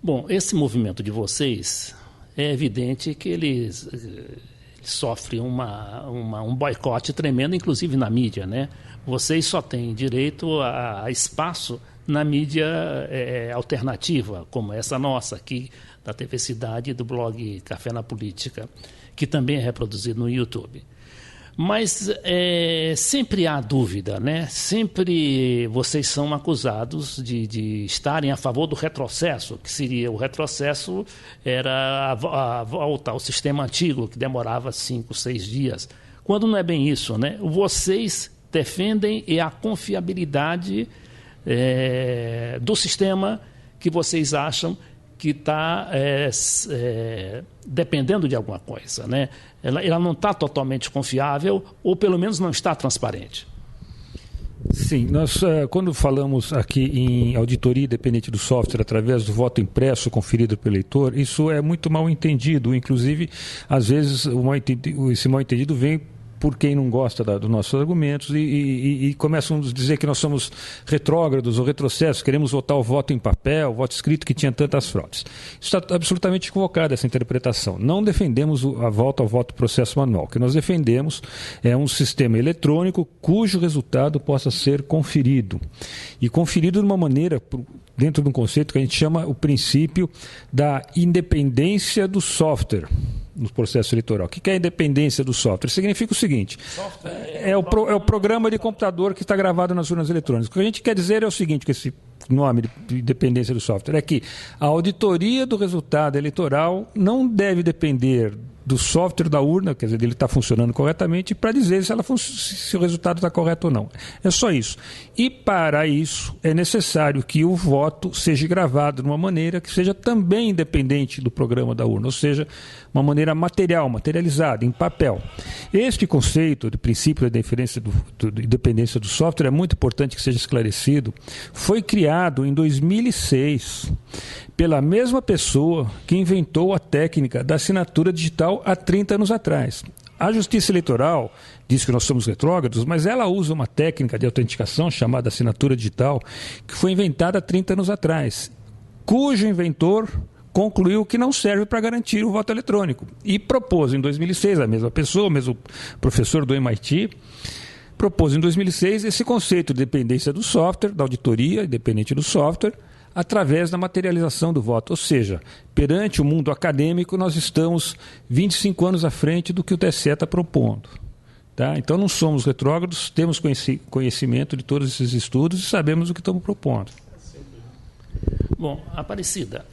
Bom, esse movimento de vocês, é evidente que eles sofrem um boicote tremendo, inclusive na mídia, né? Vocês só têm direito a espaço na mídia alternativa, como essa nossa aqui, da TV Cidade e do blog Café na Política, que também é reproduzido no YouTube. Mas sempre há dúvida, né? Sempre vocês são acusados de estarem a favor do retrocesso, que seria o retrocesso era a volta ao sistema antigo, que demorava 5, 6 dias, quando não é bem isso, né? Vocês defendem a confiabilidade do sistema que vocês acham que está dependendo de alguma coisa, né? Ela não está totalmente confiável, ou pelo menos não está transparente. Sim, nós quando falamos aqui em auditoria independente do software através do voto impresso conferido pelo eleitor, isso é muito mal entendido, inclusive às vezes esse mal entendido vem por quem não gosta dos nossos argumentos e começam a dizer que nós somos retrógrados ou retrocessos, queremos votar o voto em papel, o voto escrito que tinha tantas fraudes. Isso está absolutamente equivocado, essa interpretação. Não defendemos a volta ao voto processo manual. O que nós defendemos é um sistema eletrônico cujo resultado possa ser conferido. E conferido de uma maneira, dentro de um conceito que a gente chama o princípio da independência do software no processo eleitoral. O que é a independência do software? Significa o seguinte, é o programa de computador que está gravado nas urnas eletrônicas. O que a gente quer dizer é o seguinte, com esse nome de independência do software, é que a auditoria do resultado eleitoral não deve depender do software da urna, quer dizer, dele está funcionando corretamente, para dizer se o resultado está correto ou não. É só isso. E para isso é necessário que o voto seja gravado de uma maneira que seja também independente do programa da urna, ou seja, uma maneira materializada, em papel. Este conceito de princípio da independência do software é muito importante que seja esclarecido. Foi criado em 2006 pela mesma pessoa que inventou a técnica da assinatura digital há 30 anos atrás. A Justiça Eleitoral diz que nós somos retrógrados, mas ela usa uma técnica de autenticação chamada assinatura digital, que foi inventada há 30 anos atrás, cujo inventor concluiu que não serve para garantir o voto eletrônico. E propôs em 2006, a mesma pessoa, o mesmo professor do MIT, propôs em 2006 esse conceito de dependência do software, da auditoria independente do software, através da materialização do voto. Ou seja, perante o mundo acadêmico, nós estamos 25 anos à frente do que o TSE está propondo. Tá? Então, não somos retrógrados, temos conhecimento de todos esses estudos e sabemos o que estamos propondo. Bom, Aparecida,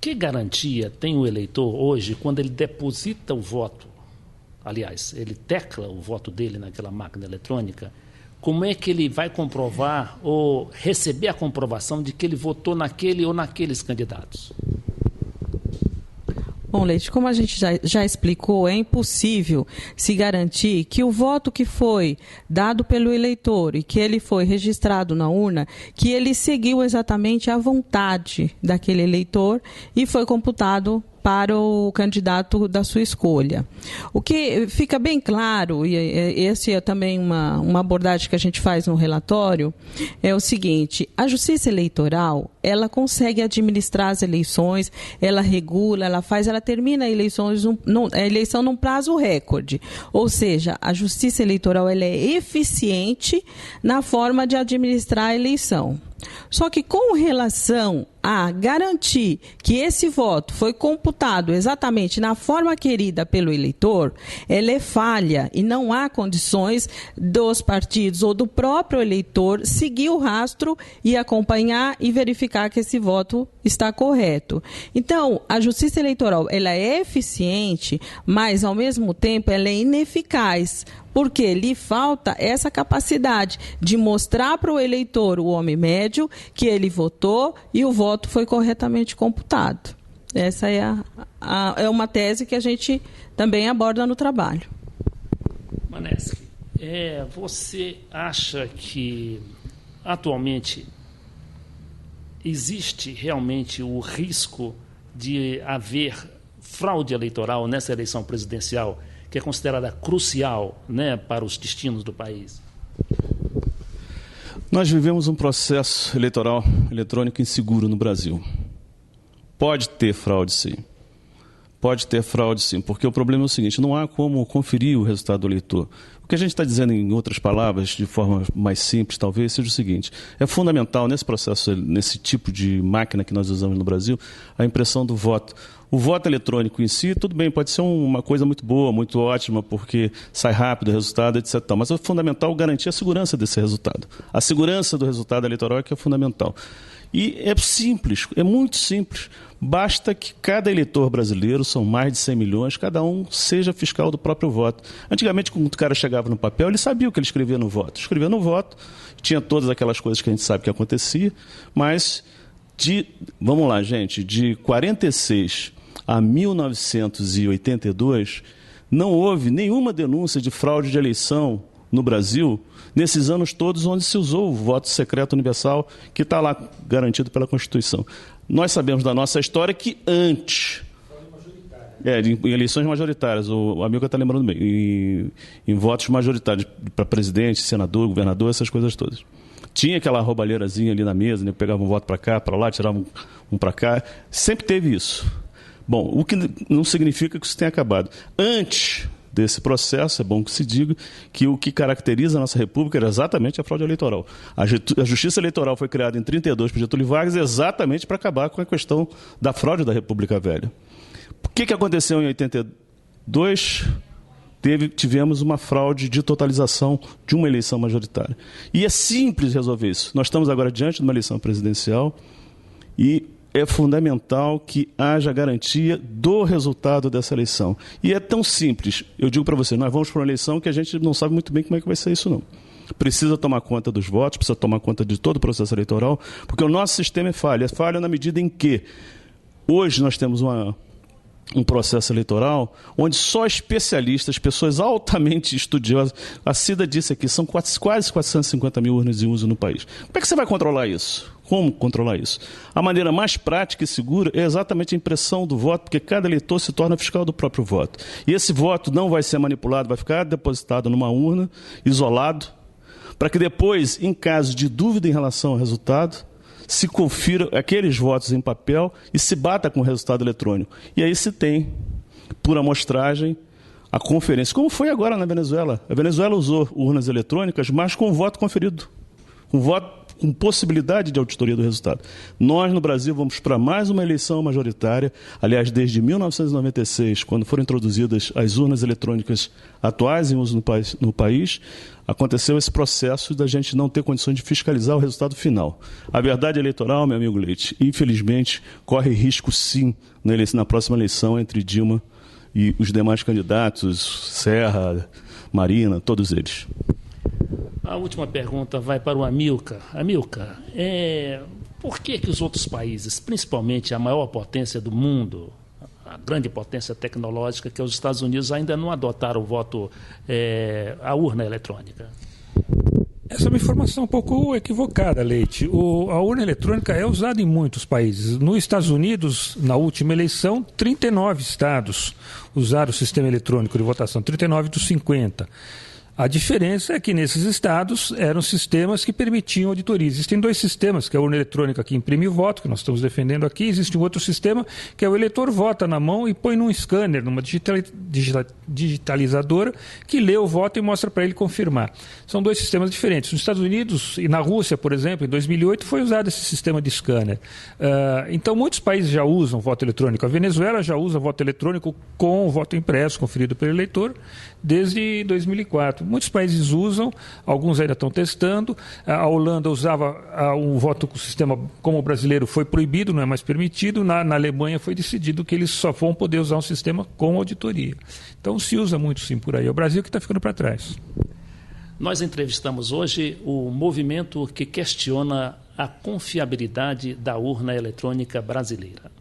que garantia tem o eleitor hoje quando ele deposita o voto? Aliás, ele tecla o voto dele naquela máquina eletrônica. Como é que ele vai comprovar ou receber a comprovação de que ele votou naquele ou naqueles candidatos? Bom, Leite, como a gente já explicou, é impossível se garantir que o voto que foi dado pelo eleitor e que ele foi registrado na urna, que ele seguiu exatamente a vontade daquele eleitor e foi computado para o candidato da sua escolha. O que fica bem claro, e esse é também uma abordagem que a gente faz no relatório, é o seguinte: a Justiça Eleitoral, ela consegue administrar as eleições, ela regula, ela termina a eleição num prazo recorde. Ou seja, a Justiça Eleitoral ela é eficiente na forma de administrar a eleição. Só que com relação a garantir que esse voto foi computado exatamente na forma querida pelo eleitor, ela é falha e não há condições dos partidos ou do próprio eleitor seguir o rastro e acompanhar e verificar que esse voto está correto. Então, a Justiça Eleitoral ela é eficiente, mas ao mesmo tempo ela é ineficaz, porque lhe falta essa capacidade de mostrar para o eleitor, o homem médio, que ele votou e o voto foi corretamente computado. Essa é uma tese que a gente também aborda no trabalho. Maneschi, você acha que atualmente existe realmente o risco de haver fraude eleitoral nessa eleição presidencial, que é considerada crucial, né, para os destinos do país? Nós vivemos um processo eleitoral eletrônico inseguro no Brasil. Pode ter fraude, sim. Pode ter fraude, sim, porque o problema é o seguinte, não há como conferir o resultado do eleitor. O que a gente está dizendo, em outras palavras, de forma mais simples, talvez, seja o seguinte, é fundamental nesse processo, nesse tipo de máquina que nós usamos no Brasil, a impressão do voto. O voto eletrônico em si, tudo bem, pode ser uma coisa muito boa, muito ótima, porque sai rápido o resultado, etc. Mas é fundamental garantir a segurança desse resultado. A segurança do resultado eleitoral é que é fundamental. E é simples, é muito simples. Basta que cada eleitor brasileiro, são mais de 100 milhões, cada um seja fiscal do próprio voto. Antigamente, quando o cara chegava no papel, ele sabia o que ele escrevia no voto. Escrevia no voto, tinha todas aquelas coisas que a gente sabe que acontecia, mas, vamos lá, gente, de 46 a 1982, não houve nenhuma denúncia de fraude de eleição no Brasil, nesses anos todos onde se usou o voto secreto universal, que está lá garantido pela Constituição. Nós sabemos da nossa história que antes, em eleições majoritárias, o amigo está lembrando bem, em votos majoritários para presidente, senador, governador, essas coisas todas. Tinha aquela roubalheirazinha ali na mesa, né, pegava um voto para cá, para lá, tirava um para cá, sempre teve isso. Bom, o que não significa que isso tenha acabado. Antes desse processo, é bom que se diga que o que caracteriza a nossa República era exatamente a fraude eleitoral. A Justiça Eleitoral foi criada em 32 por Getúlio Vargas exatamente para acabar com a questão da fraude da República Velha. O que aconteceu em 82? Tivemos uma fraude de totalização de uma eleição majoritária. E é simples resolver isso. Nós estamos agora diante de uma eleição presidencial e é fundamental que haja garantia do resultado dessa eleição. E é tão simples. Eu digo para você, nós vamos para uma eleição que a gente não sabe muito bem como é que vai ser isso, não. Precisa tomar conta dos votos, precisa tomar conta de todo o processo eleitoral, porque o nosso sistema é falha. É falha na medida em que hoje nós temos um processo eleitoral onde só especialistas, pessoas altamente estudiosas, a Cida disse aqui, são quase 450 mil urnas em uso no país. Como é que você vai controlar isso? Como controlar isso? A maneira mais prática e segura é exatamente a impressão do voto, porque cada eleitor se torna fiscal do próprio voto. E esse voto não vai ser manipulado, vai ficar depositado numa urna, isolado, para que depois, em caso de dúvida em relação ao resultado, se confira aqueles votos em papel e se bata com o resultado eletrônico. E aí se tem, por amostragem, a conferência. Como foi agora na Venezuela. A Venezuela usou urnas eletrônicas, mas com voto conferido. Com possibilidade de auditoria do resultado. Nós, no Brasil, vamos para mais uma eleição majoritária. Aliás, desde 1996, quando foram introduzidas as urnas eletrônicas atuais em uso no país, aconteceu esse processo da gente não ter condições de fiscalizar o resultado final. A verdade eleitoral, meu amigo Leite, infelizmente, corre risco, sim, na próxima eleição entre Dilma e os demais candidatos, Serra, Marina, todos eles. A última pergunta vai para o Amilcar. Amilcar, por que os outros países, principalmente a maior potência do mundo, a grande potência tecnológica, que é os Estados Unidos, ainda não adotaram o voto, a urna eletrônica? Essa é uma informação um pouco equivocada, Leite. A urna eletrônica é usada em muitos países. Nos Estados Unidos, na última eleição, 39 estados usaram o sistema eletrônico de votação, 39 dos 50. A diferença é que nesses estados eram sistemas que permitiam auditoria. Existem dois sistemas, que é a urna eletrônica que imprime o voto, que nós estamos defendendo aqui. Existe um outro sistema, que é o eleitor vota na mão e põe num scanner, numa digitalizadora, que lê o voto e mostra para ele confirmar. São dois sistemas diferentes. Nos Estados Unidos e na Rússia, por exemplo, em 2008, foi usado esse sistema de scanner. Então, muitos países já usam voto eletrônico. A Venezuela já usa voto eletrônico com o voto impresso, conferido pelo eleitor, desde 2004. Muitos países usam, alguns ainda estão testando. A Holanda usava um voto com o sistema como o brasileiro, foi proibido, não é mais permitido. Na Alemanha foi decidido que eles só vão poder usar um sistema com auditoria. Então se usa muito sim por aí. É o Brasil que está ficando para trás. Nós entrevistamos hoje o movimento que questiona a confiabilidade da urna eletrônica brasileira.